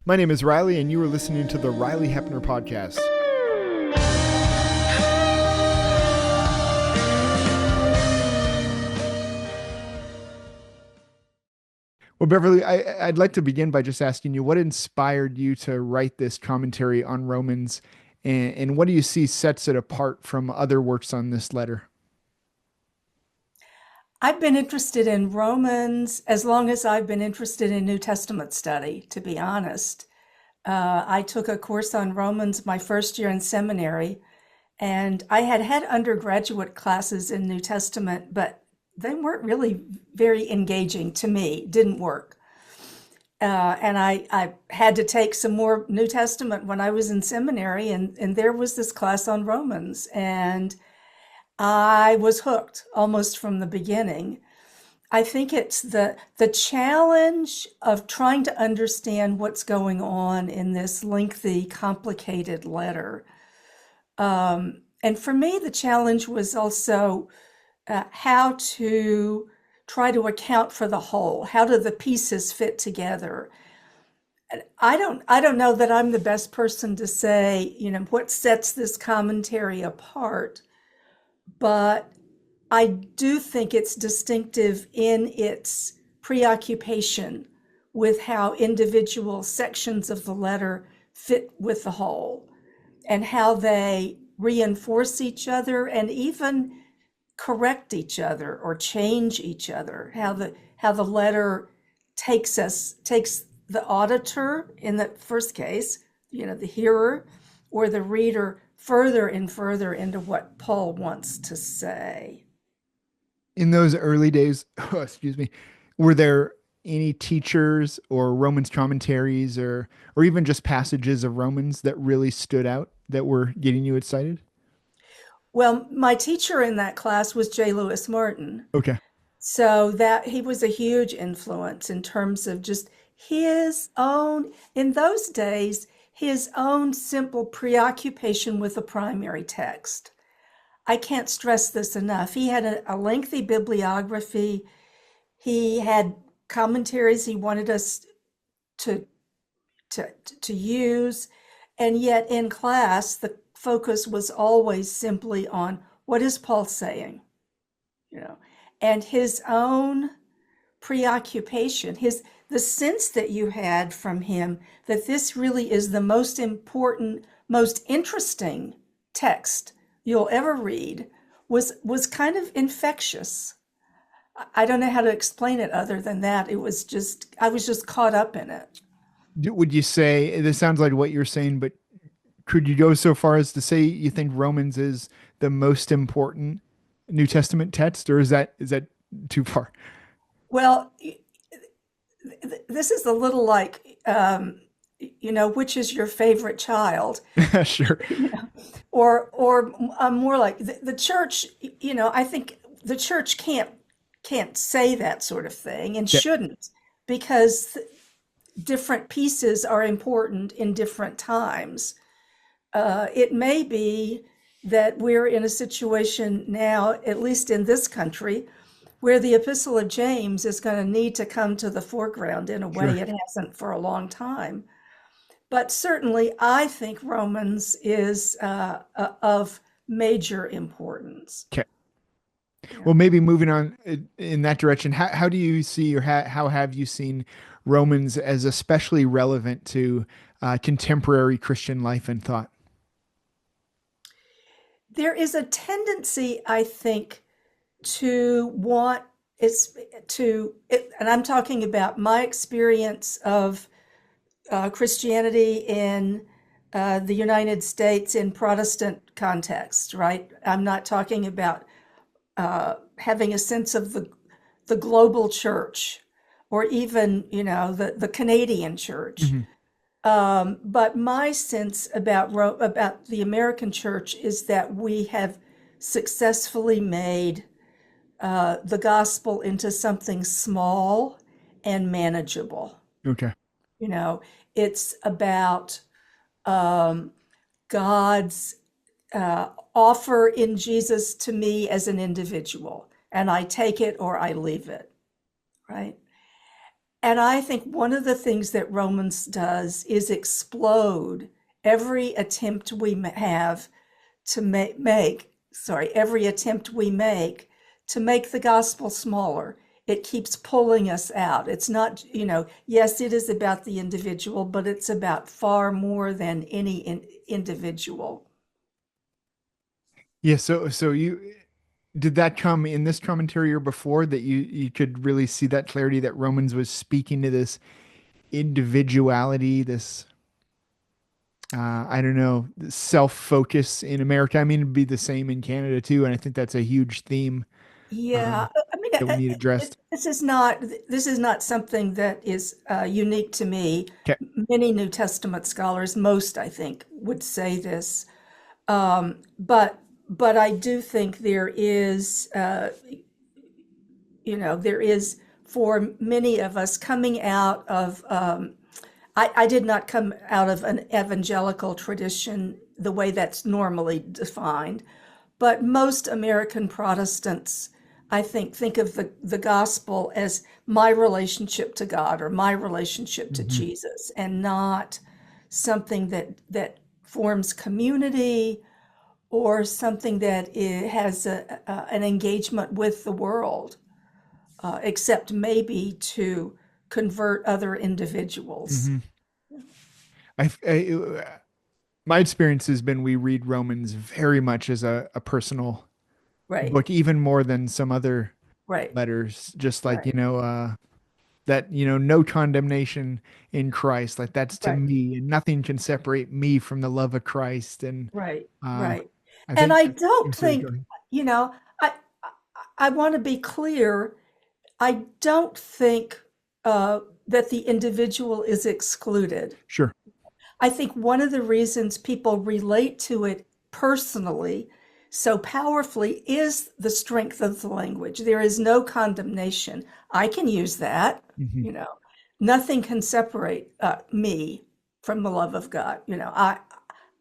My name is Ryley, and you are listening to the Ryley Heppner podcast. Well, Beverly, I'd like to begin by just asking you what inspired you to write this commentary on Romans, and what do you see sets it apart from other works on this letter? I've been interested in Romans as long as I've been interested in New Testament study, to be honest. I took a course on Romans my first year in seminary, and I had had undergraduate classes in New Testament, but they weren't really very engaging to me, didn't work. And I had to take some more New Testament when I was in seminary, and there was this class on Romans, and I was hooked almost from the beginning. I think it's the challenge of trying to understand what's going on in this lengthy, complicated letter. And for me, the challenge was also how to try to account for the whole. How do the pieces fit together? I don't know that I'm the best person to say, what sets this commentary apart, but I do think it's distinctive in its preoccupation with how individual sections of the letter fit with the whole and how they reinforce each other and even correct each other or change each other. How the letter takes the auditor in the first case, the hearer, or the reader further and further into what Paul wants to say. In those early days, oh, excuse me, were there any teachers or Romans commentaries or even just passages of Romans that really stood out that were getting you excited? Well, my teacher in that class was J. Lewis Martin. Okay. So that he was a huge influence in terms of just his own, in those days, his own simple preoccupation with the primary text. I can't stress this enough. He had a lengthy bibliography. He had commentaries he wanted us to, to use. And yet in class, the focus was always simply on what is Paul saying, you know, and his own preoccupation, the sense that you had from him that this really is the most important, most interesting text you'll ever read was kind of infectious. I don't know how to explain it other than that. I was just caught up in it. Would you say this sounds like what you're saying, but could you go so far as to say you think Romans is the most important New Testament text, or is that too far? Well, this is a little like, which is your favorite child? Sure. Or more like the church, I think the church can't say that sort of thing and Yeah. shouldn't, because different pieces are important in different times. It may be that we're in a situation now, at least in this country, where the Epistle of James is going to need to come to the foreground in a way Sure. it hasn't for a long time. But certainly, I think Romans is of major importance. Okay. Yeah. Well, maybe moving on in that direction, how do you see or how have you seen Romans as especially relevant to contemporary Christian life and thought? There is a tendency, I think, to want it's and I'm talking about my experience of Christianity in the United States in Protestant context, right? I'm not talking about having a sense of the global church or even, the Canadian church. Mhm. But my sense about the American church is that we have successfully made the gospel into something small and manageable. Okay. You know, it's about um, God's offer in Jesus to me as an individual, and I take it or I leave it, right? And I think one of the things that Romans does is explode every attempt we have to every attempt we make to make the gospel smaller. It keeps pulling us out. It's not, yes, it is about the individual, but it's about far more than any individual. Yeah, so you did that come in this commentary or before that you could really see that clarity that Romans was speaking to this individuality, this I don't know, self-focus in America. I mean, it'd be the same in Canada too, and I think that's a huge theme Yeah, I mean, that we need addressed. this is not something that is unique to me. Okay. Many New Testament scholars, most I think, would say this. But I do think there is for many of us coming out of. I did not come out of an evangelical tradition the way that's normally defined, but most American Protestants, I think of the gospel as my relationship to God or my relationship to Hmm. Jesus, and not something that forms community or something that has an engagement with the world, except maybe to convert other individuals. Hmm. I my experience has been we read Romans very much as a personal Right, book, even more than some other right, letters. Just like, right, that, no condemnation in Christ. Like that's to right, me, and nothing can separate me from the love of Christ. And right, uh, right. I And think, I don't sorry, go think, ahead. you know, I I want to be clear. I don't think that the individual is excluded. Sure. I think one of the reasons people relate to it personally so powerfully is the strength of the language. There is no condemnation. I can use that, Hmm. you know. Nothing can separate me from the love of God.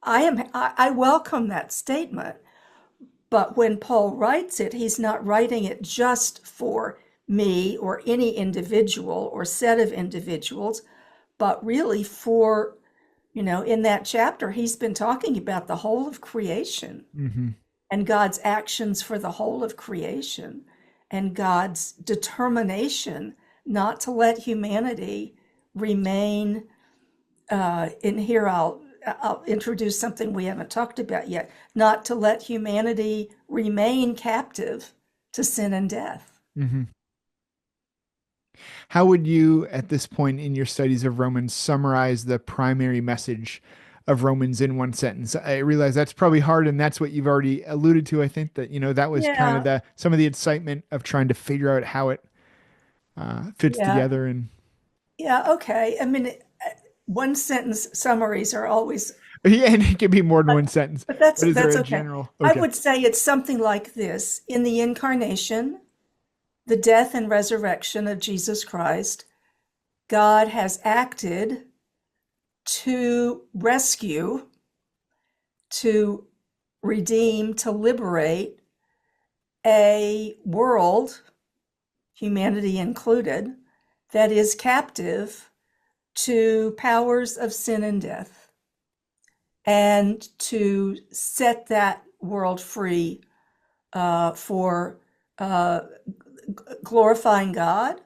I welcome that statement. But when Paul writes it, he's not writing it just for me or any individual or set of individuals, but really for, in that chapter, he's been talking about the whole of creation Hmm. and God's actions for the whole of creation and God's determination not to let humanity remain. In here, I'll introduce something we haven't talked about yet, not to let humanity remain captive to sin and death. Hmm. How would you, at this point in your studies of Romans, summarize the primary message of Romans in one sentence? I realize that's probably hard, and that's what you've already alluded to. I think that, that was kind of Yeah, the some of the excitement of trying to figure out how it fits yeah, together. And yeah, okay. I mean, one sentence summaries are always, yeah, and it can be more than one sentence. but that's But is there that's a okay. general? I Okay, would say it's something like this. In the incarnation, the death and resurrection of Jesus Christ, God has acted to rescue, to redeem, to liberate a world, humanity included, that is captive to powers of sin and death, and to set that world free for uh, glorifying God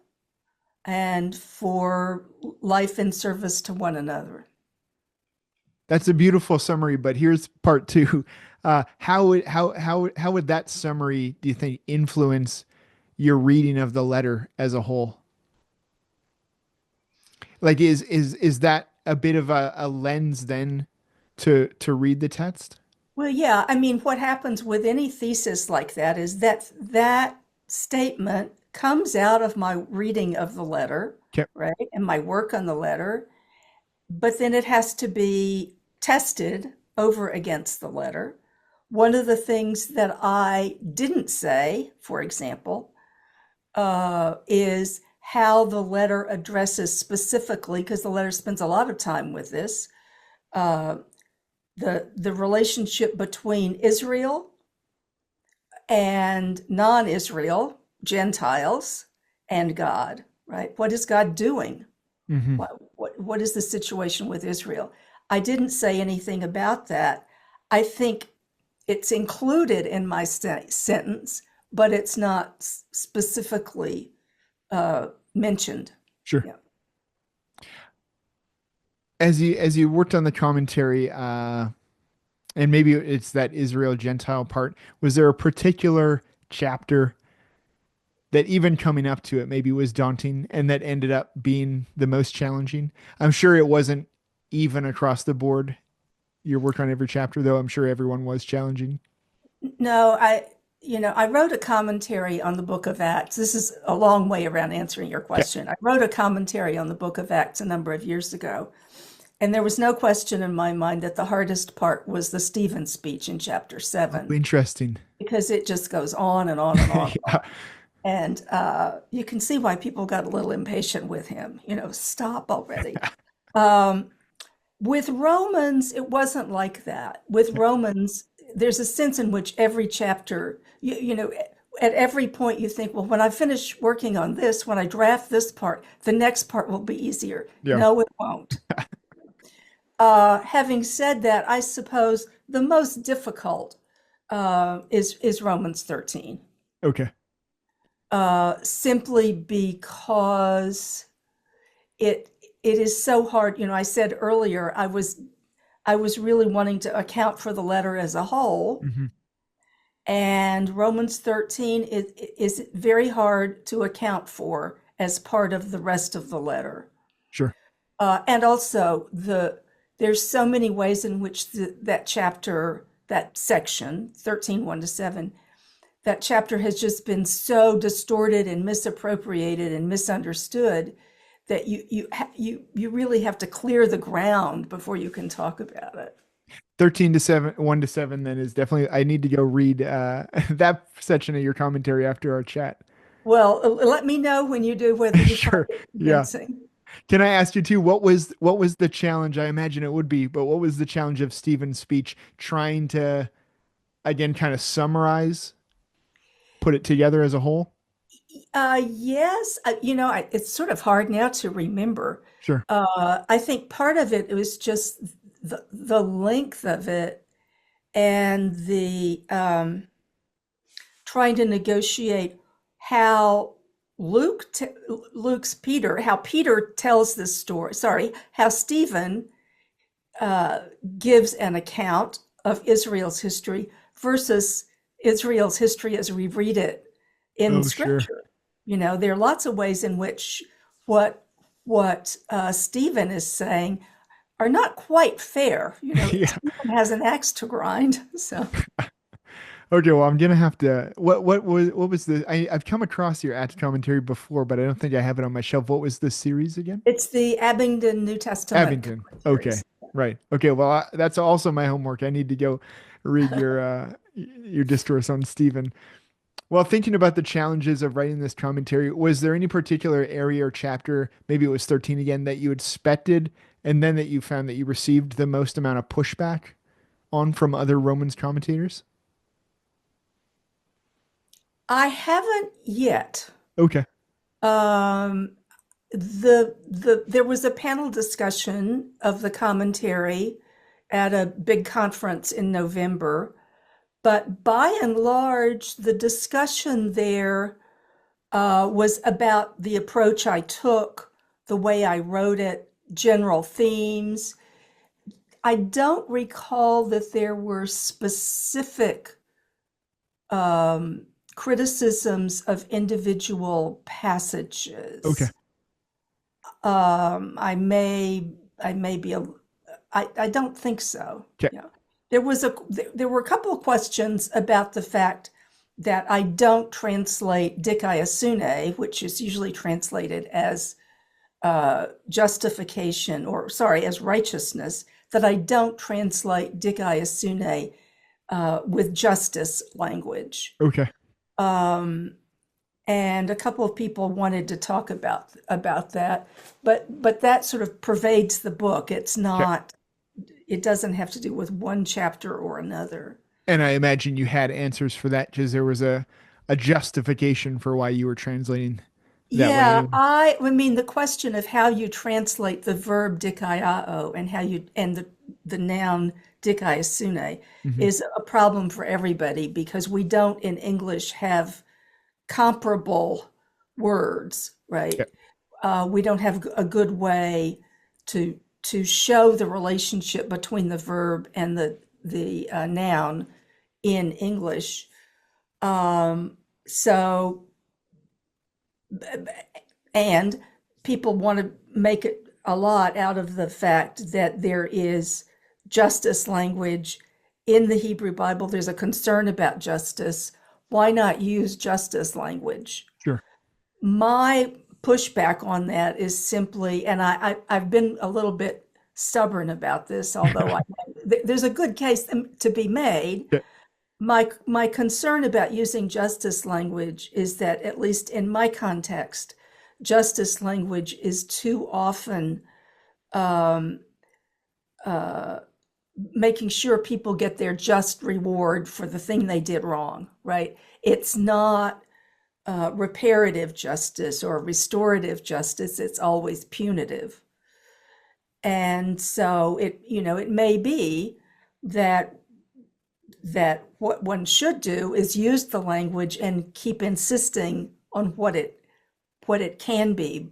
and for life in service to one another. that's a beautiful summary. But here's part two. How would that summary, do you think, influence your reading of the letter as a whole? Like, is that a bit of a lens then to read the text? Well, yeah, I mean, what happens with any thesis like that is that that statement comes out of my reading of the letter, Okay. right? And my work on the letter, but then it has to be tested over against the letter. One of the things that I didn't say, for example, is how the letter addresses specifically, because the letter spends a lot of time with this, uh, the relationship between Israel and non-Israel, Gentiles, and God. right? What is God doing? Hmm. What is the situation with Israel? I didn't say anything about that. I think it's included in my sentence, but it's not specifically mentioned. Sure. Yeah. As you worked on the commentary, and maybe it's that Israel Gentile part, was there a particular chapter that even coming up to it maybe was daunting and that ended up being the most challenging? I'm sure it wasn't even across the board your work on every chapter, though. I'm sure everyone was challenging. No, I wrote a commentary on the book of Acts. This is a long way around answering your Okay. question. I wrote a commentary on the book of Acts a number of years ago, and there was no question in my mind that the hardest part was the Stephen speech in chapter Oh, 7, interesting. because it just goes on and on and on. Yeah. And you can see why people got a little impatient with him. Stop already. Um, with Romans, it wasn't like that. With Romans, there's a sense in which every chapter, at every point you think, well, when I finish working on this, when I draft this part, the next part will be easier. Yeah. No, it won't. Having said that, I suppose the most difficult is Romans 13, Okay. simply because it it is so hard. I said earlier I was really wanting to account for the letter as a whole, Hmm. and Romans 13 is very hard to account for as part of the rest of the letter. Sure. And also there's so many ways in which that chapter, that section 13, 1 to 7, that chapter has just been so distorted and misappropriated and misunderstood that you really have to clear the ground before you can talk about it. 13 to 7, 1 to 7, then is definitely, I need to go read that section of your commentary after our chat. Well, let me know when you do whether you find Sure. it Yeah. convincing. Can I ask you too, what was the challenge? I imagine it would be, but what was the challenge of Stephen's speech trying to again kind of summarize, put it together as a whole? Yes, it's sort of hard now to remember. Sure. I think part of it was just the length of it, and the trying to negotiate how how Peter tells this story. Sorry, how Stephen uh, gives an account of Israel's history versus Israel's history as we read it in Oh, sure. Scripture. There are lots of ways in which what Stephen is saying are not quite fair. Yeah. Stephen has an axe to grind. So Okay, well, I'm gonna have to. What was the? I've come across your Acts commentary before, but I don't think I have it on my shelf. What was the series again? it's the Abingdon New Testament Abington. Okay, commentaries. right. Okay, well, that's also my homework. I need to go read your discourse on Stephen. Well, thinking about the challenges of writing this commentary, was there any particular area or chapter, maybe it was 13 again, that you expected and then that you found that you received the most amount of pushback on from other Romans commentators? I haven't yet. Okay. Um, there was a panel discussion of the commentary at a big conference in November, but by and large, the discussion there was about the approach I took, the way I wrote it, general themes. I don't recall that there were specific um, criticisms of individual Okay. passages. I may be I don't think so. Okay. Yeah. There were a couple of questions about the fact that I don't translate dikaiosune, which is usually translated as justification, or sorry, as righteousness, that I don't translate dikaiosune with justice language. Okay. Um, and a couple of people wanted to talk about that, but that sort of pervades the book. Okay. It doesn't have to do with one chapter or another. And I imagine you had answers for that because there was a justification for why you were translating. that way Yeah, anyway. I mean the question of how you translate the verb dikaiao and how you and the noun dikaiosune Hmm. is a problem for everybody because we don't in English have comparable words, Yeah. right? We don't have a good way to show the relationship between the verb and the noun in English. So and people want to make it a lot out of the fact that there is justice language in the Hebrew Bible. There's a concern about justice. Why not use justice language? Sure. My pushback on that is simply, and I've been a little bit stubborn about this, although there's a good case to be made. Yeah. My concern about using justice language is that, at least in my context, justice language is too often um, uh, making sure people get their just reward for the thing they did wrong, right? It's not reparative justice or restorative justice, it's always punitive. And so it may be that what one should do is use the language and keep insisting on what it can be.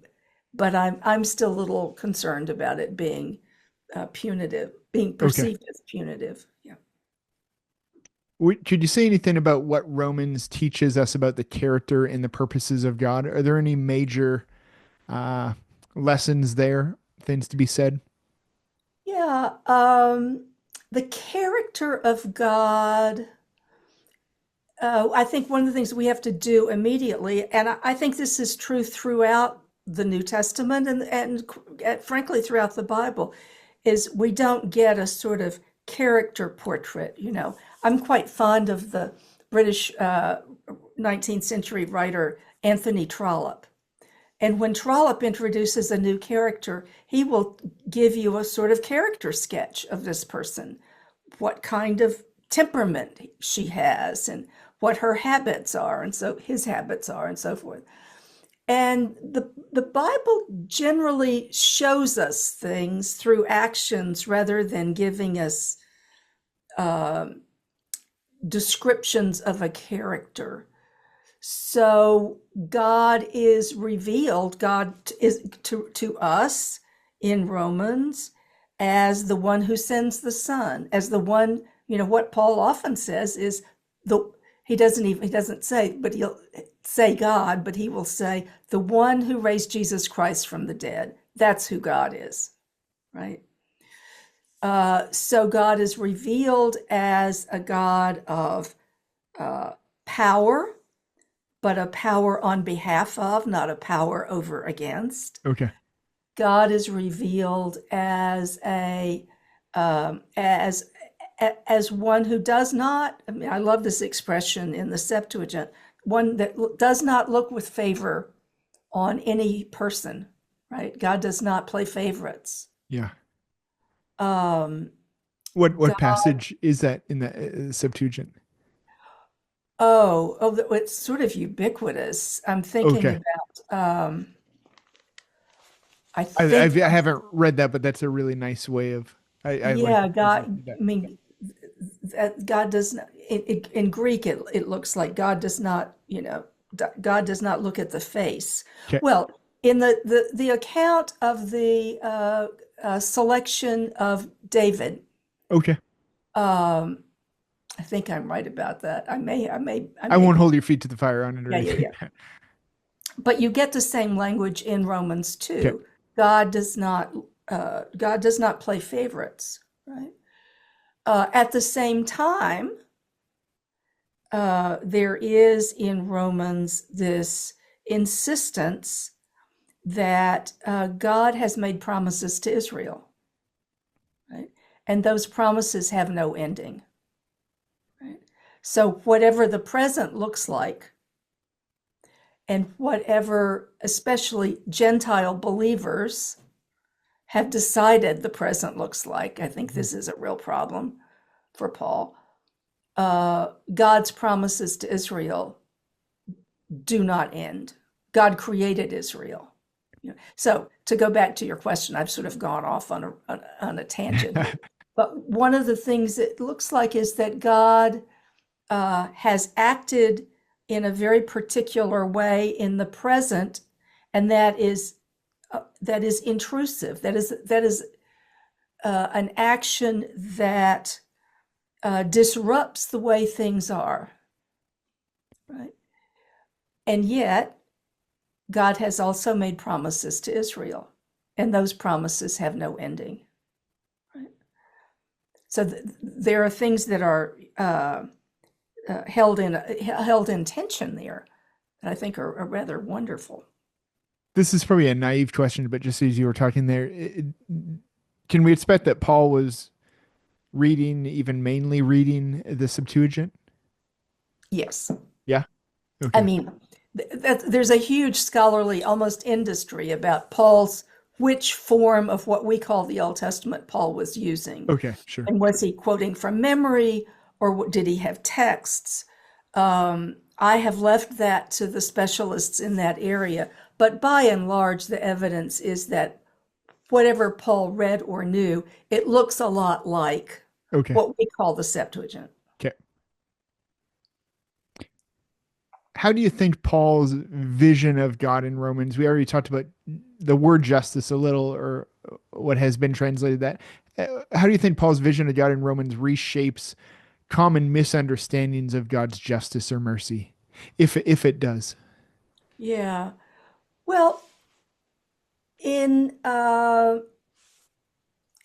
But I'm still a little concerned about it being punitive, being Okay. perceived as punitive. Yeah. Could you say anything about what Romans teaches us about the character and the purposes of God? Are there any major uh, lessons there, things to be said? Yeah. The character of God. I think one of the things we have to do immediately, and I think this is true throughout the New Testament and frankly throughout the Bible, is we don't get a sort of character portrait. I'm quite fond of the British 19th century writer Anthony Trollope. And when Trollope introduces a new character, he will give you a sort of character sketch of this person, what kind of temperament she has, and what her habits are, and so his habits are, and so forth. And the Bible generally shows us things through actions rather than giving us uh, descriptions of a character. So God is revealed, God is to us in Romans as the one who sends the Son, as the one, what Paul often says is he doesn't say, but he'll say God, but he will say the one who raised Jesus Christ from the dead. That's who God is, right? So God is revealed as a God of power, but a power on behalf of, not a power over against. Okay. God is revealed as a as one who does not. I mean, I love this expression in the Septuagint. One that does not look with favor on any person. Right? God does not play favorites. Yeah. Um, What God. passage is that in the Septuagint? Oh, it's sort of ubiquitous. I'm thinking Okay. about. I I think. haven't read that, but that's a really nice way of I like Yeah, ways of God, that. I mean, that God does not, in Greek, it looks like God does not, God does not look at the face. Okay. Well, in the account of the selection of David, Okay. um, I think I'm right about that. I I may won't be. hold your feet to the fire on it or Yeah, yeah, anything. yeah. But you get the same language in Romans Okay. too. God does not, God does not play favorites, right? At the same time, there is in Romans this insistence that God has made promises to Israel, right? And those promises have no ending, right? So whatever the present looks like, and whatever, especially Gentile believers, have decided the present looks like, I think Mhm. this is a real problem for Paul. God's promises to Israel do not end. God created Israel. So to go back to your question, I've sort of gone off on a tangent here. But one of the things it looks like is that God has acted in a very particular way in the present, and that is intrusive. That is an action that disrupts the way things are, right? And yet, God has also made promises to Israel, and those promises have no ending. Right? So there are things that are held in tension there that I think are rather wonderful. This is probably a naive question, but just as you were talking there, can we expect that Paul was reading, even mainly reading the Septuagint? Yes. Yeah. I Okay. mean, there's a huge scholarly, almost industry about which form of what we call the Old Testament Paul was using. Okay. Sure. And was he quoting from memory, or did he have texts? I have left that to the specialists in that area. But by and large, the evidence is that whatever Paul read or knew, it looks a lot like Okay. what we call the Septuagint. Okay. How do you think Paul's vision of God in Romans? We already talked about the word justice a little, or what has been translated that. How do you think Paul's vision of God in Romans reshapes common misunderstandings of God's justice or mercy, if it does? Yeah. Well, in uh,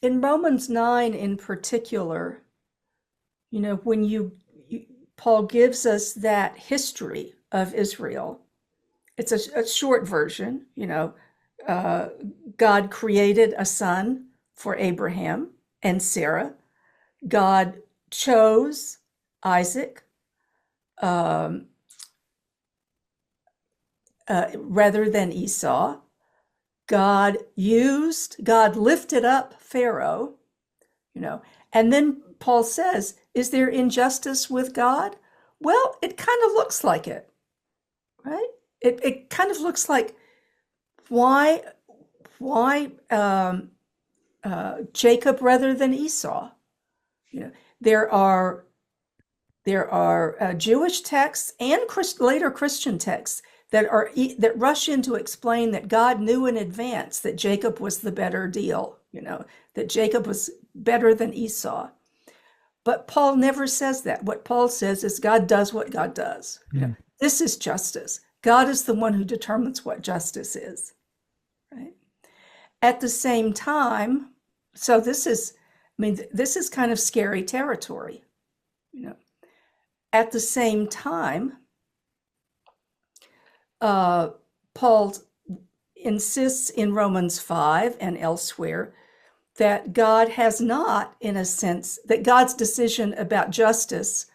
in Romans 9 in particular, when Paul gives us that history of Israel, it's a short version. God created a son for Abraham and Sarah. God chose Isaac rather than Esau. God lifted up Pharaoh, and then Paul says, is there injustice with God? Well, it kind of looks like it, right? It kind of looks like why Jacob rather than Esau? There are Jewish texts and later Christian texts that rush in to explain that God knew in advance that Jacob was the better deal, that Jacob was better than Esau. But Paul never says that. What Paul says is God does what God does. This is justice. God is the one who determines what justice is, right? At the same time, so this is kind of scary territory, At the same time, Paul insists in Romans 5 and elsewhere that God has not, in a sense, that God's decision about justice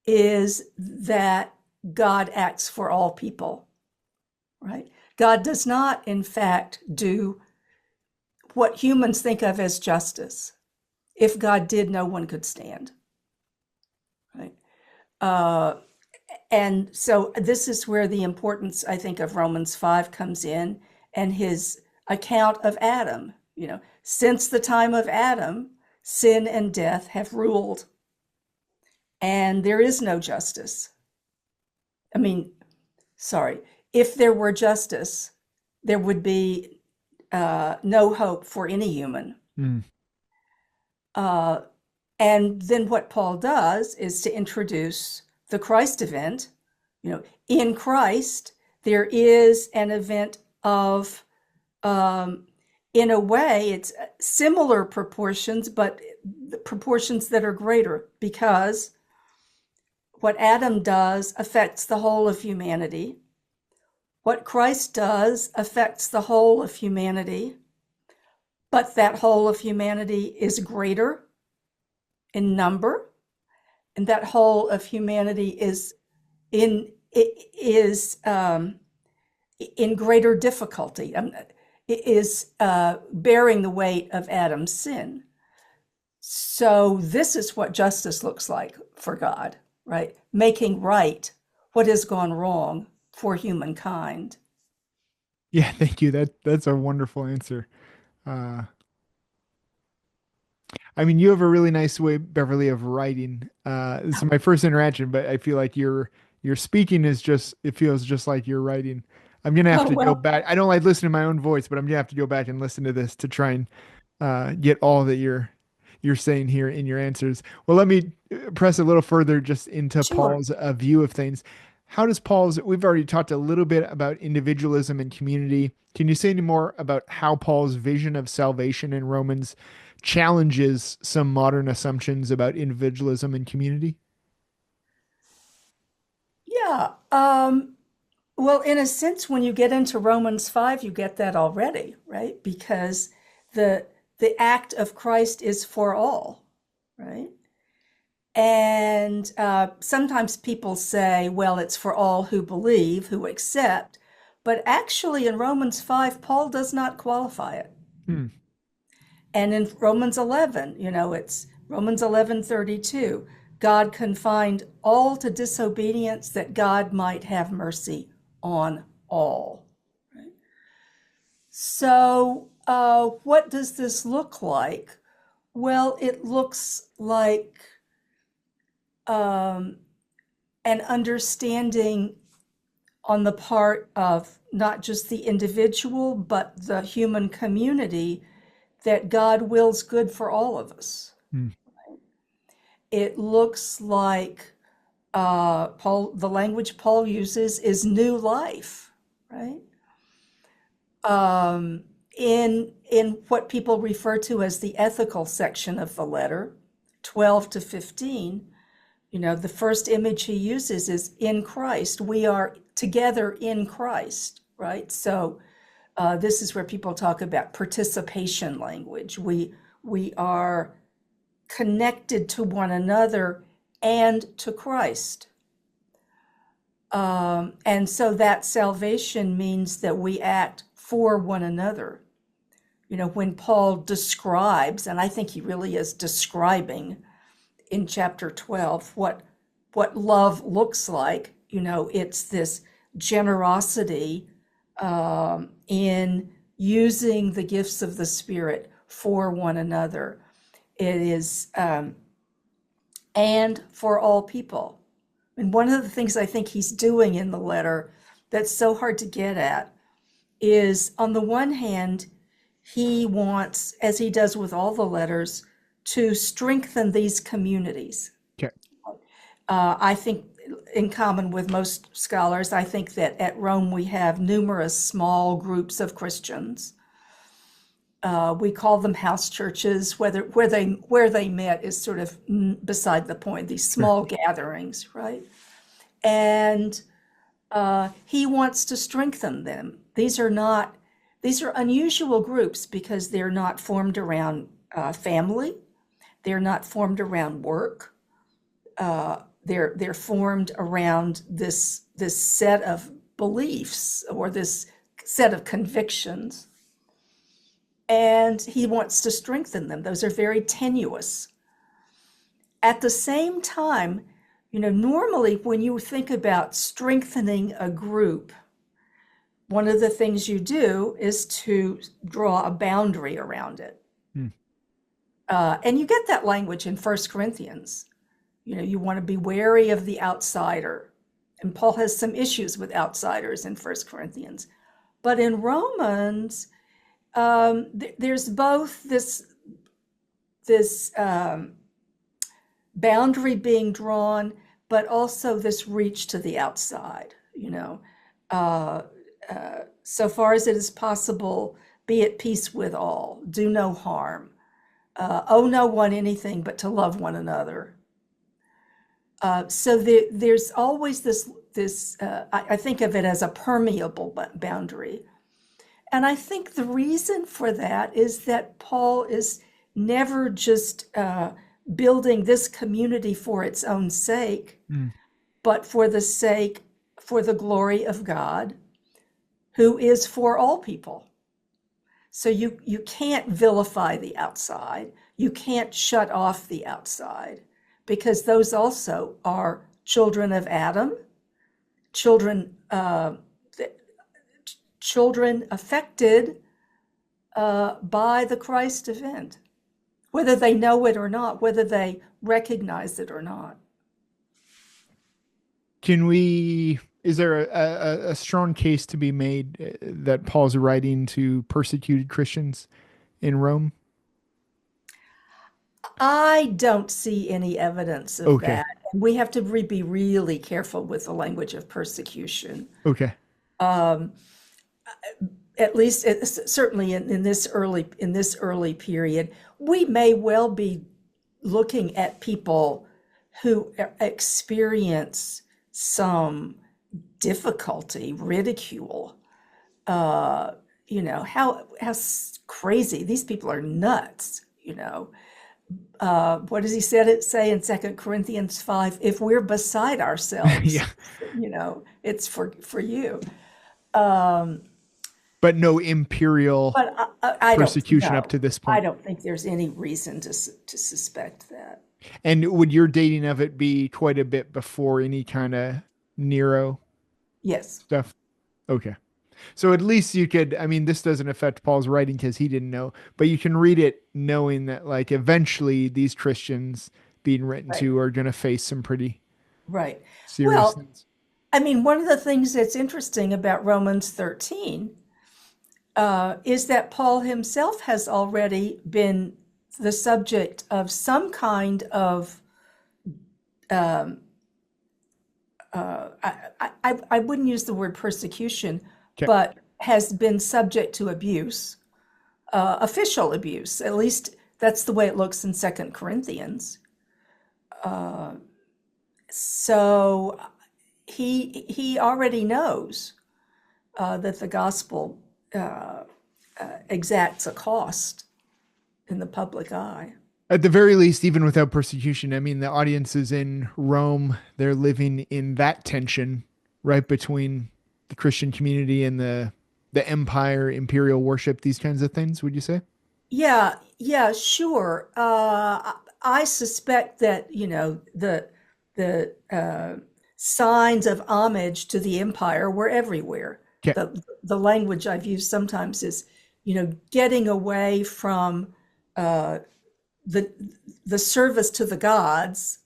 is that God acts for all people, right? God does not, in fact, do what humans think of as justice. If God did, no one could stand, right? And so this is where the importance, I think, of Romans 5 comes in, and his account of Adam. Since the time of Adam, sin and death have ruled, and there is no justice. If there were justice, there would be no hope for any human. And then what Paul does is to introduce the Christ event. In Christ, there is an event of, in a way, it's similar proportions, but the proportions that are greater, because what Adam does affects the whole of humanity. What Christ does affects the whole of humanity, but that whole of humanity is greater in number, and that whole of humanity is in greater difficulty, is bearing the weight of Adam's sin. So this is what justice looks like for God, right? Making right what has gone wrong for humankind. Yeah, thank you. That's a wonderful answer. Uh, I mean, you have a really nice way, Beverly, of writing. This is my first interaction, but I feel like your speaking is just it feels just like you're writing. I'm gonna have Oh, to go well, back. I don't like listening to my own voice, but I'm gonna have to go back and listen to this to try and get all that you're saying here in your answers. Well, let me press a little further just into sure. Paul's view of things. How does Paul's, we've already talked a little bit about individualism and community. Can you say any more about how Paul's vision of salvation in Romans challenges some modern assumptions about individualism and community? Yeah. Well, in a sense, when you get into Romans 5, you get that already, right? Because the the act of Christ is for all, right? And sometimes people say, well, it's for all who believe, who accept. But actually, in Romans 5, Paul does not qualify it. Hmm. And in Romans 11, it's Romans 11:32. God confined all to disobedience that God might have mercy on all. So, what does this look like? Well, it looks like um, an understanding on the part of not just the individual, but the human community that God wills good for all of us. Hmm. It looks like the language Paul uses is new life, right? Um, in what people refer to as the ethical section of the letter, 12 to 15, the first image he uses is in Christ. We are together in Christ, right? So this is where people talk about participation language. We are connected to one another and to Christ. And so that salvation means that we act for one another. When Paul describes, and I think he really is describing in chapter 12 what love looks like, it's this generosity in using the gifts of the Spirit for one another. It is, and for all people. And one of the things I think he's doing in the letter that's so hard to get at is, on the one hand, he wants, as he does with all the letters, to strengthen these communities. Okay. I think, in common with most scholars, I think that at Rome we have numerous small groups of Christians. We call them house churches. Where they met is sort of beside the point. These Sure. small gatherings, right? And he wants to strengthen them. These are unusual groups because they're not formed around family. They're not formed around work. They're formed around this set of beliefs or this set of convictions, and he wants to strengthen them. Those are very tenuous. At the same time, normally when you think about strengthening a group, one of the things you do is to draw a boundary around it. Hmm. And you get that language in 1 Corinthians. You want to be wary of the outsider. And Paul has some issues with outsiders in 1 Corinthians. But in Romans, there's both this boundary being drawn, but also this reach to the outside. Uh, so far as it is possible, be at peace with all, do no harm, owe no one anything but to love one another. So there's always this. I think of it as a permeable boundary, and I think the reason for that is that Paul is never just building this community for its own sake, Hmm. but for the glory of God, who is for all people. So you can't vilify the outside. You can't shut off the outside, because those also are children of Adam, children children affected by the Christ event, whether they know it or not, whether they recognize it or not. Is there a strong case to be made that Paul's writing to persecuted Christians in Rome? I don't see any evidence of Okay. that. And we have to be really careful with the language of persecution. Okay. Um, at least, certainly in this early period, we may well be looking at people who experience some difficulty, ridicule. How crazy these people are nuts. What does he say in 2 Corinthians 5? If we're beside ourselves, Yeah. it's for you. Um, But no imperial but I don't persecution up know. to this I point. don't think there's any reason to suspect that. And would your dating of it be quite a bit before any kind of Nero Yes, stuff? Okay. So at least you could, I mean, this doesn't affect Paul's writing because he didn't know, but you can read it knowing that, like, eventually these Christians being written right, to are going to face some pretty right. serious Well, things. I mean, one of the things that's interesting about Romans 13 is that Paul himself has already been the subject of some kind of, um, I wouldn't use the word persecution, Okay. but has been subject to abuse, official abuse. At least that's the way it looks in 2 Corinthians. So he already knows that the gospel exacts a cost in the public eye. At the very least, even without persecution, I mean, the audiences in Rome, they're living in that tension right between the Christian community and the empire, imperial worship, these kinds of things, would you say? Yeah, yeah, sure. I suspect that, the signs of homage to the empire were everywhere. Okay. The language I've used sometimes is, getting away from uh, the the service to the gods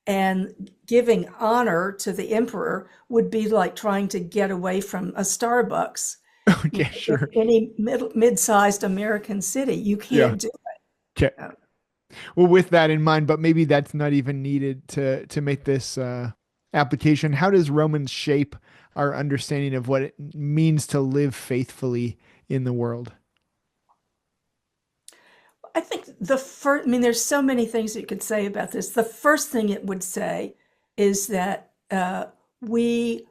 and giving honor to the emperor would be like trying to get away from a Starbucks. Okay, In sure. any mid-sized American city, you Yeah. can't do Okay. it. Well, with that in mind, but maybe that's not even needed to make this application. How does Romans shape our understanding of what it means to live faithfully in the world? I think there's so many things you could say about this. The first thing it would say is that we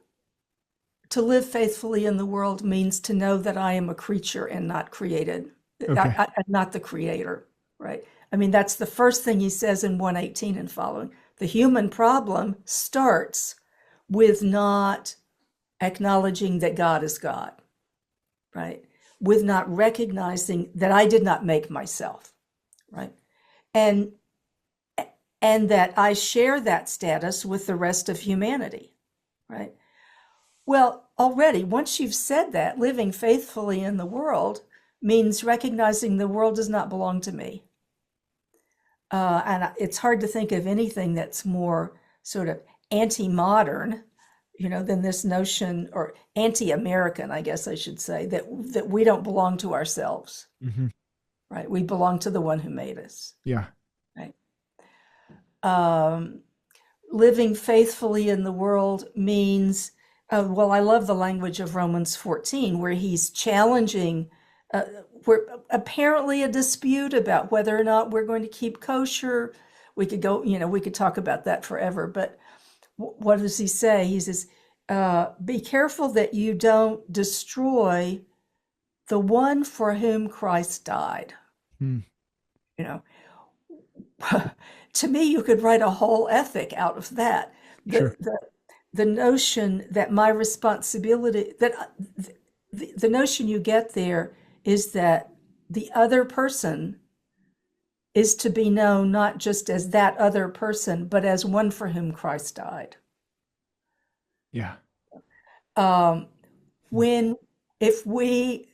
to live faithfully in the world means to know that I am a creature and not created, Okay. I'm not the creator, right? I mean, that's the first thing he says in 118 and following. The human problem starts with not acknowledging that God is God, right? With not recognizing that I did not make myself, right? And and that I share that status with the rest of humanity, right? Well, already, once you've said that, living faithfully in the world means recognizing the world does not belong to me. And it's hard to think of anything that's more sort of anti-modern, than this notion, or anti-American, I guess I should say, that we don't belong to ourselves, Hmm. right? We belong to the one who made us, Yeah. right? Um, Living faithfully in the world means, well, I love the language of Romans 14, where he's challenging, we're apparently a dispute about whether or not we're going to keep kosher. We could talk about that forever, but what does he say? He says, be careful that you don't destroy the one for whom Christ died. Hmm. You know, to me, you could write a whole ethic out of that. Sure. The notion that my responsibility, that the notion you get there is that the other person is to be known not just as that other person, but as one for whom Christ died. Yeah. Um, Hmm. when if we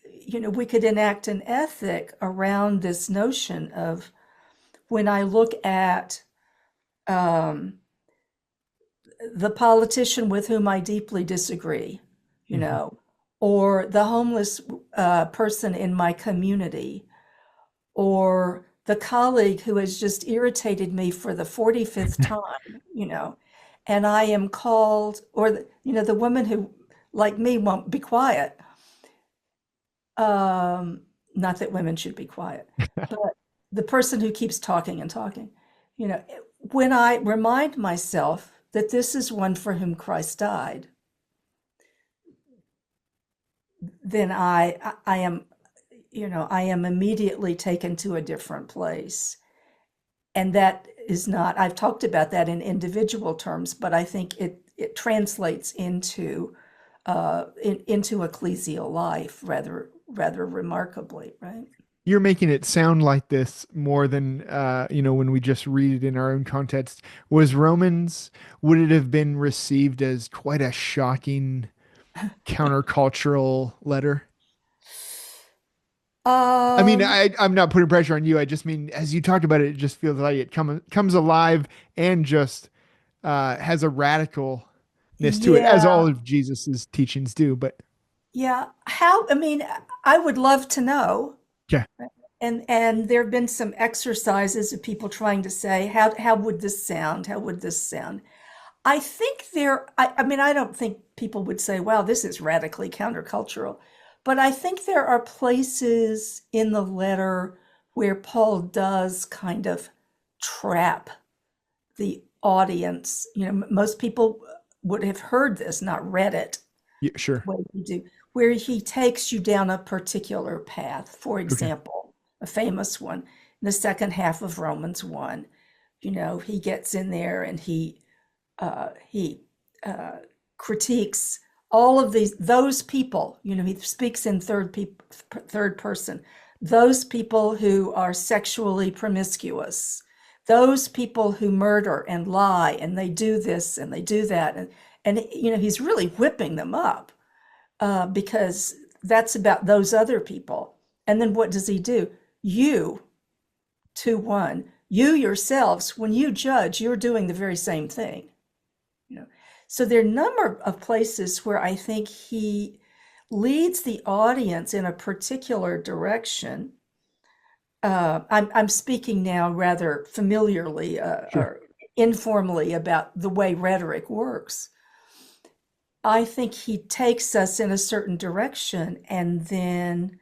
could enact an ethic around this notion of when I look at um, the politician with whom I deeply disagree, you Hmm. know, or the homeless person in my community, or the colleague who has just irritated me for the 45th time, and I am called, or the woman who, like me, won't be quiet. Um, Not that women should be quiet, but the person who keeps talking and talking, you know, when I remind myself that this is one for whom Christ died, then I am, I am immediately taken to a different place. And that is not, I've talked about that in individual terms, but I think it translates into ecclesial life rather remarkably, right? You're making it sound like this more than when we just read it in our own context. Was Romans, would it have been received as quite a shocking countercultural letter? I mean, Um, I'm not putting pressure on you. I just mean, as you talked about it, it just feels like it comes alive and just has a radicalness to it, as all yeah, of Jesus's teachings do. But yeah. I mean, I would love to know. yeah, And there have been some exercises of people trying to say, how would this sound? How would this sound? I think I mean, I don't think people would say, wow, this is radically countercultural. But I think there are places in the letter where Paul does kind of trap the audience. Most people would have heard this, not read it yeah, sure, the way you do, where he takes you down a particular path. For okay, example, a famous one, in the second half of Romans 1, he gets in there and he critiques all of those people. He speaks in third person. Those people who are sexually promiscuous, those people who murder and lie, and they do this and they do that, and he's really whipping them up because that's about those other people. And then what does he do? You, 2:1, you yourselves, when you judge, you're doing the very same thing. You know, so there are a number of places where I think he leads the audience in a particular direction. I'm speaking now rather familiarly sure. or informally about the way rhetoric works. I think he takes us in a certain direction and then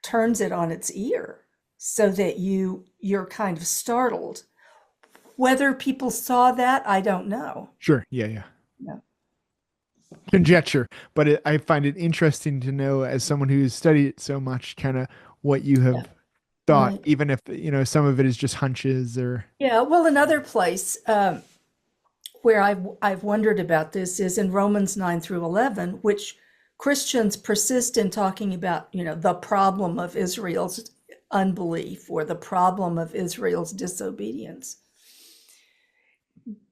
turns it on its ear so that you're kind of startled. Whether people saw that, I don't know. Sure. Yeah, yeah. Yeah. Conjecture, but I find it interesting to know, as someone who's studied it so much, kind of what you Yeah. have thought, Right. even if some of it is just hunches or Yeah. Well, another place where I've wondered about this is in Romans 9 through 11, which Christians persist in talking about, the problem of Israel's unbelief or the problem of Israel's disobedience.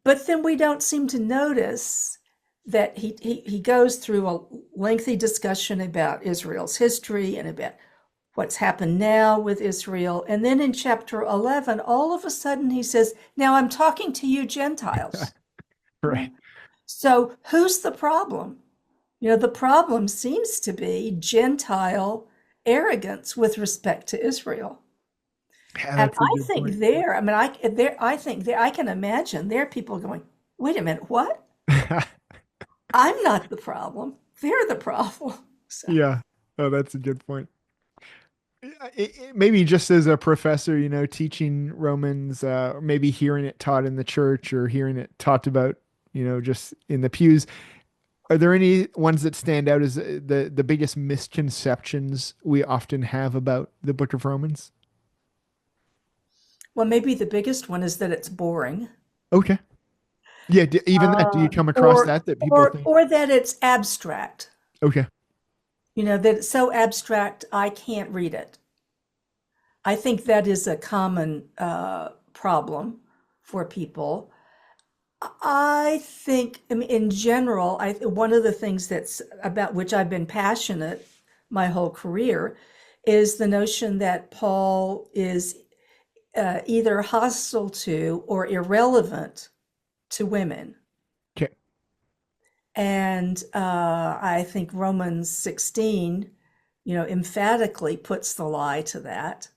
But then we don't seem to notice that he goes through a lengthy discussion about Israel's history and about what's happened now with Israel. And then in chapter 11, all of a sudden he says, now I'm talking to you Gentiles. right. So who's the problem? The problem seems to be Gentile arrogance with respect to Israel. Yeah, And that's a I good think point. there, I mean, I think there, I can imagine there are people going, wait a minute, what? I'm not the problem. They're the problem. So, Yeah. Oh, that's a good point. Maybe just as a professor, teaching Romans, maybe hearing it taught in the church or hearing it talked about, just in the pews. Are there any ones that stand out as the biggest misconceptions we often have about the book of Romans? well, maybe the biggest one is that it's boring, Okay. Yeah, even that. Do you come across or that people or think? or that it's abstract. Okay. That it's so abstract I can't read it. I think that is a common problem for people. I think, I mean, in general, one of the things that's about which I've been passionate my whole career, is the notion that Paul is either hostile to or irrelevant to women. Okay. And I think Romans 16, emphatically puts the lie to that.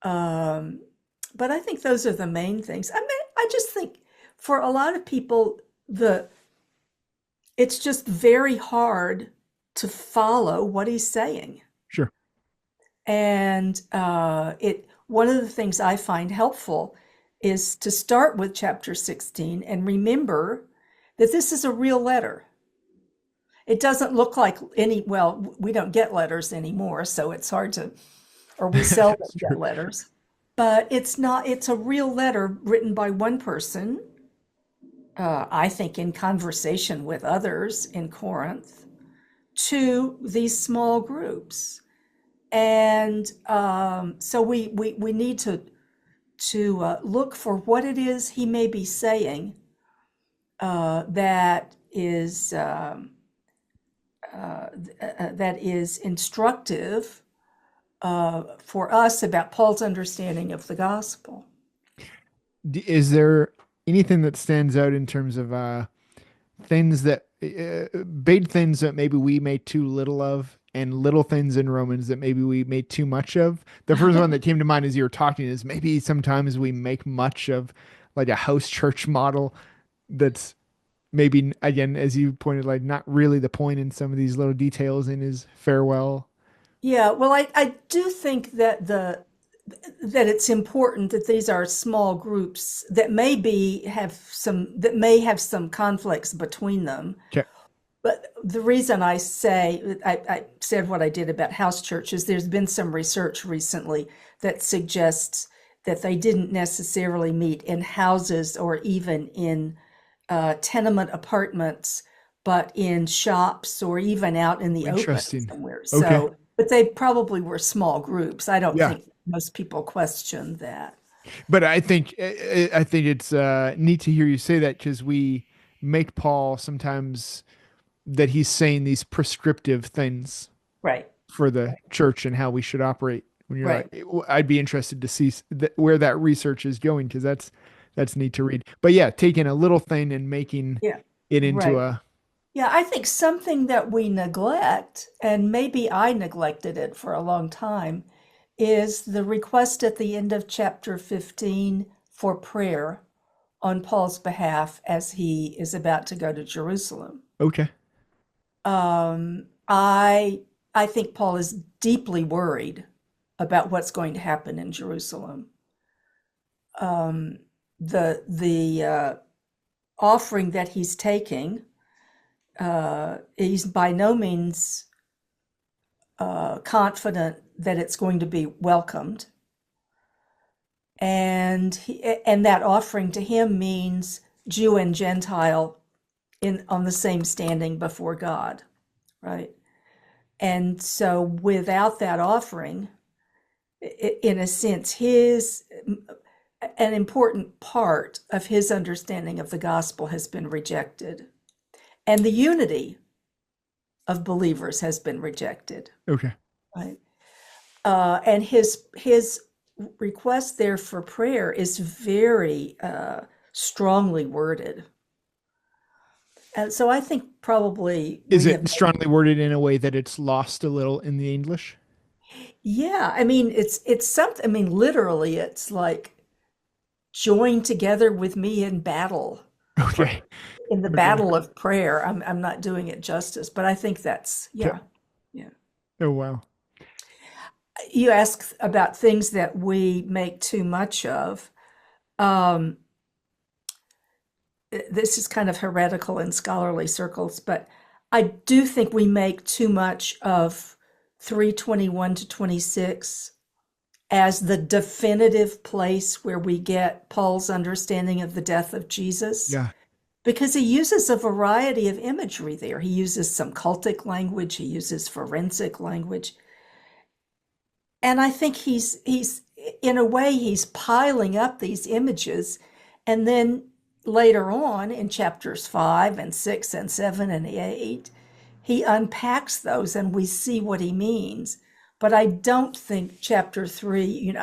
But I think those are the main things. I mean, I just think for a lot of people, it's just very hard to follow what he's saying. Sure. And one of the things I find helpful is to start with chapter 16 and remember that this is a real letter. It doesn't look like we don't get letters anymore, so it's hard to, or we seldom get letters. But it's a real letter written by one person, I think in conversation with others in Corinth, to these small groups. And so we need to look for what it is he may be saying that is instructive for us about Paul's understanding of the gospel. Is there anything that stands out in terms of things that big things that maybe we made too little of, and little things in Romans that maybe we made too much of? The first one that came to mind as you were talking is maybe sometimes we make much of like a house church model that's maybe, again, as you pointed, like not really the point in some of these little details in his farewell. Yeah, well, I do think that it's important that these are small groups that may have some conflicts between them. Okay. But the reason I said what I did about house churches, there's been some research recently that suggests that they didn't necessarily meet in houses or even in tenement apartments, but in shops or even out in the open somewhere. Okay. So, but they probably were small groups. I don't Yeah. think most people question that. But I think it's neat to hear you say that, because we make Paul sometimes that he's saying these prescriptive things Right. for the church and how we should operate. When you're Right. like, I'd be interested to see where that research is going, because that's neat to read. But yeah, taking a little thing and making Yeah. it into Right. Yeah, I think something that we neglect, and maybe I neglected it for a long time, is the request at the end of chapter 15 for prayer on Paul's behalf as he is about to go to Jerusalem. Okay. I think Paul is deeply worried about what's going to happen in Jerusalem. The offering that he's taking, he's by no means confident that it's going to be welcomed, and that offering to him means Jew and Gentile on the same standing before God, right? And so without that offering, in a sense, an important part of his understanding of the gospel has been rejected, and the unity of believers has been rejected. Okay. Right. And his request there for prayer is very strongly worded. And so I think probably is it strongly worded in a way that it's lost a little in the English? Yeah, I mean it's something. I mean, literally, it's like join together with me in battle. Okay. In the battle of prayer. I'm not doing it justice, but I think that's yeah. Oh wow. You ask about things that we make too much of. This is kind of heretical in scholarly circles, but I do think we make too much of 3:21 to 26 as the definitive place where we get Paul's understanding of the death of Jesus. Yeah. Because he uses a variety of imagery there. He uses some cultic language, he uses forensic language. And I think he's in a way, he's piling up these images. And then later on in chapters 5 and 6 and 7 and 8, he unpacks those and we see what he means. But I don't think chapter 3,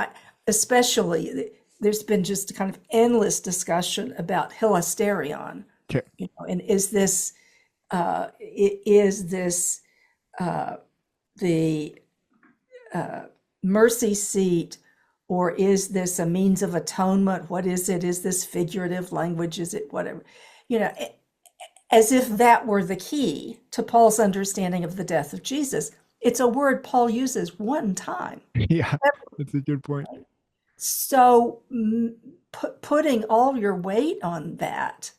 especially there's been just a kind of endless discussion about hilasterion, Okay. and is this the mercy seat, or is this a means of atonement? What is it? Is this figurative language? Is it whatever? You know, as if that were the key to Paul's understanding of the death of Jesus. It's a word Paul uses one time. Yeah, that's a good point. So putting all your weight on that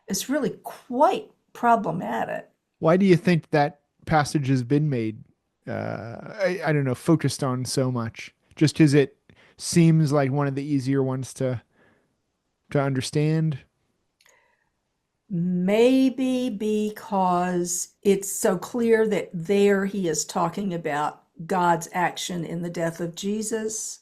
is really quite problematic. Why do you think that passage has been made, I don't know, focused on so much? Just because it seems like one of the easier ones to understand? Maybe because it's so clear that there he is talking about God's action in the death of Jesus.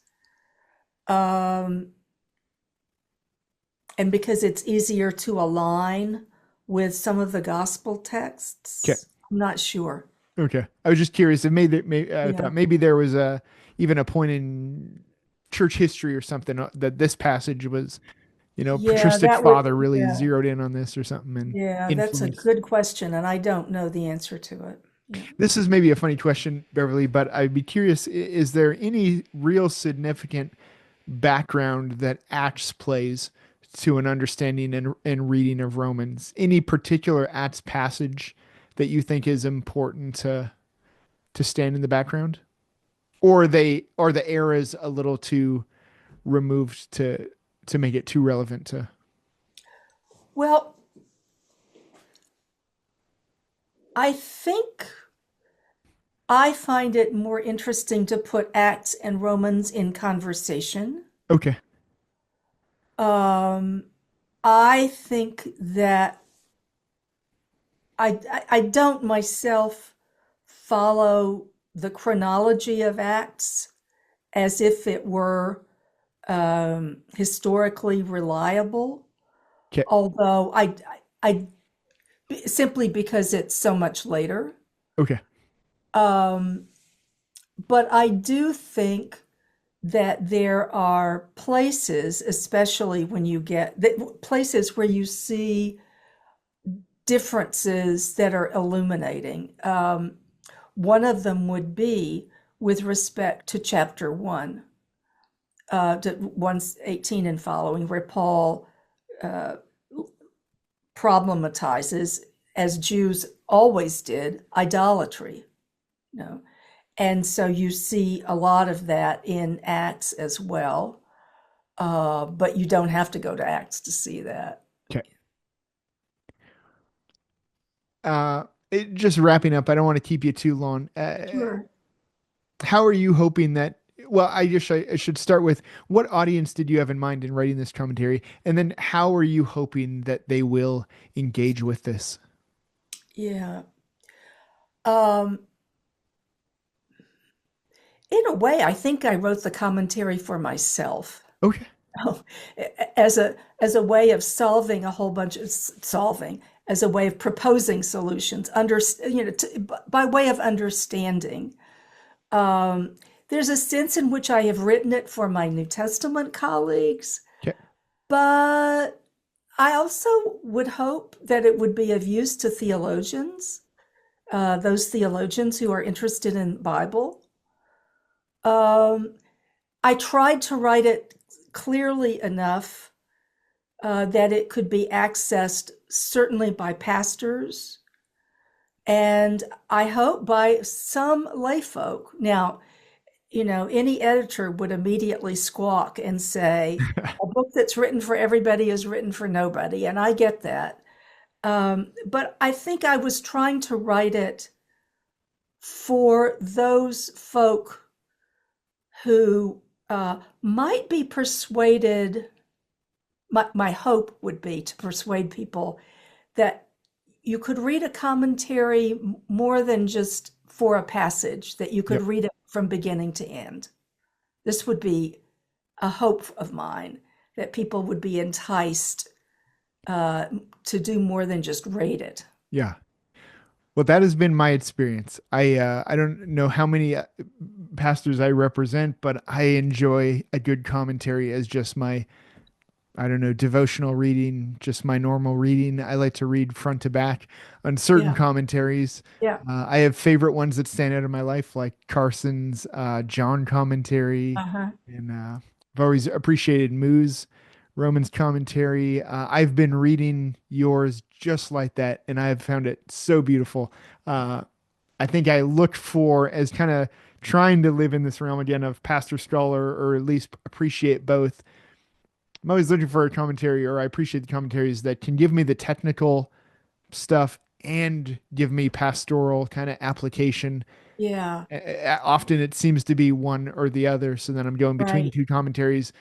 And because it's easier to align with some of the gospel Okay. texts. I'm not sure. Okay. I was just curious. It made it. I Yeah. thought maybe there was even a point in church history or something that this passage was, Yeah, patristic that would, father really yeah, zeroed in on this or something and yeah, that's a influenced. good question, and I don't know the answer to it. Yeah. This is maybe a funny question, Beverly, but I'd be curious: is there any real significant background that Acts plays to an understanding and reading of Romans? Any particular Acts passage that you think is important to stand in the background? Or are the eras a little too removed to make it too relevant to? Well, I think I find it more interesting to put Acts and Romans in conversation. Okay. Um, I think that I don't myself follow the chronology of Acts as if it were historically reliable, Okay. although I simply because it's so much later. Okay. Um, but I do think that there are places, especially when you get places where you see differences that are illuminating. One of them would be with respect to chapter 1, to 1:18 and following, where Paul uh, problematizes, as Jews always did, idolatry. You know? And so you see a lot of that in Acts as well, but you don't have to go to Acts to see that. Okay. Just wrapping up, I don't want to keep you too long. Sure. How are you hoping that? Well, I should start with what audience did you have in mind in writing this commentary, and then how are you hoping that they will engage with this? Yeah. Um, in a way, I think I wrote the commentary for myself. Okay. As a way of solving a whole bunch of solving, as a way of proposing solutions, by way of understanding. Um, there's a sense in which I have written it for my New Testament colleagues, Okay. but I also would hope that it would be of use to theologians, those theologians who are interested in the Bible. Um, I tried to write it clearly enough that it could be accessed certainly by pastors and I hope by some lay folk. Now, any editor would immediately squawk and say, a book that's written for everybody is written for nobody. And I get that. But I think I was trying to write it for those folk who might be persuaded. My hope would be to persuade people that you could read a commentary more than just for a passage, that you could Yep. read it from beginning to end. This would be a hope of mine, that people would be enticed to do more than just read it. Yeah. Well, that has been my experience. I don't know how many pastors I represent, but I enjoy a good commentary as just my, I don't know, devotional reading, just my normal reading. I like to read front to back on certain Yeah, commentaries. yeah, I have favorite ones that stand out in my life, like Carson's John commentary, uh-huh, and I've always appreciated Moo's Romans commentary. I've been reading yours just like that, and I've found it so beautiful. Uh, I think I looked for as kind of trying to live in this realm again of pastor scholar, or at least appreciate both. I'm always looking for a commentary, or I appreciate the commentaries that can give me the technical stuff and give me pastoral kind of application. yeah, Often it seems to be one or the other. So then I'm going between right, two commentaries.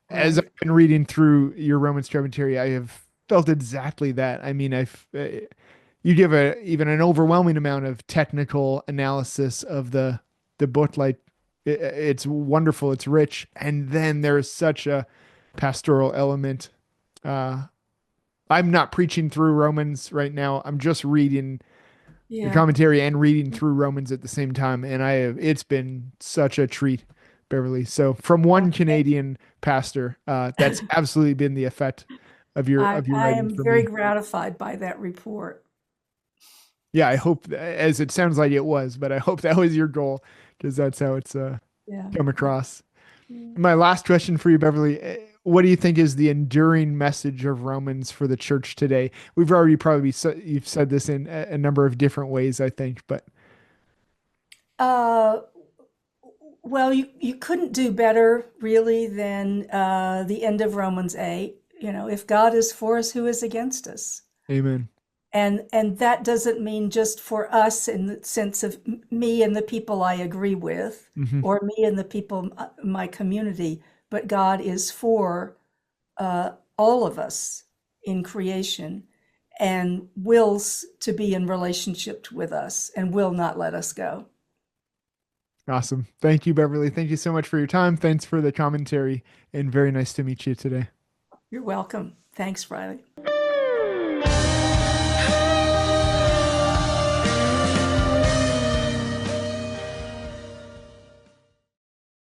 As I've right. been reading through your Romans commentary, I have felt exactly that. I mean, you give a even an overwhelming amount of technical analysis of the book. Like it's wonderful, it's rich, and then there's such a pastoral element. Uh, I'm not preaching through Romans right now. I'm just reading your Yeah. commentary and reading through Romans at the same time, and I have it's been such a treat, Beverly. So from Well, one thank Canadian pastor, that's you. absolutely been the effect of your I writing am for very me. gratified by that report. Yeah, I hope as it sounds like it was, but I hope that was your goal because that's how it's Yeah, come yeah, across. yeah. My last question for you, Beverly. What do you think is the enduring message of Romans for the church today? We've already you've said this in a number of different ways, I think, but Uh, well, you couldn't do better, really, than the end of Romans 8. You know, if God is for us, who is against us? amen. And that doesn't mean just for us in the sense of me and the people I agree with, Hmm. or me and the people my community, but God is for all of us in creation and wills to be in relationship with us and will not let us go. Awesome. Thank you, Beverly. Thank you so much for your time. Thanks for the commentary, and very nice to meet you today. You're welcome. Thanks, Ryley.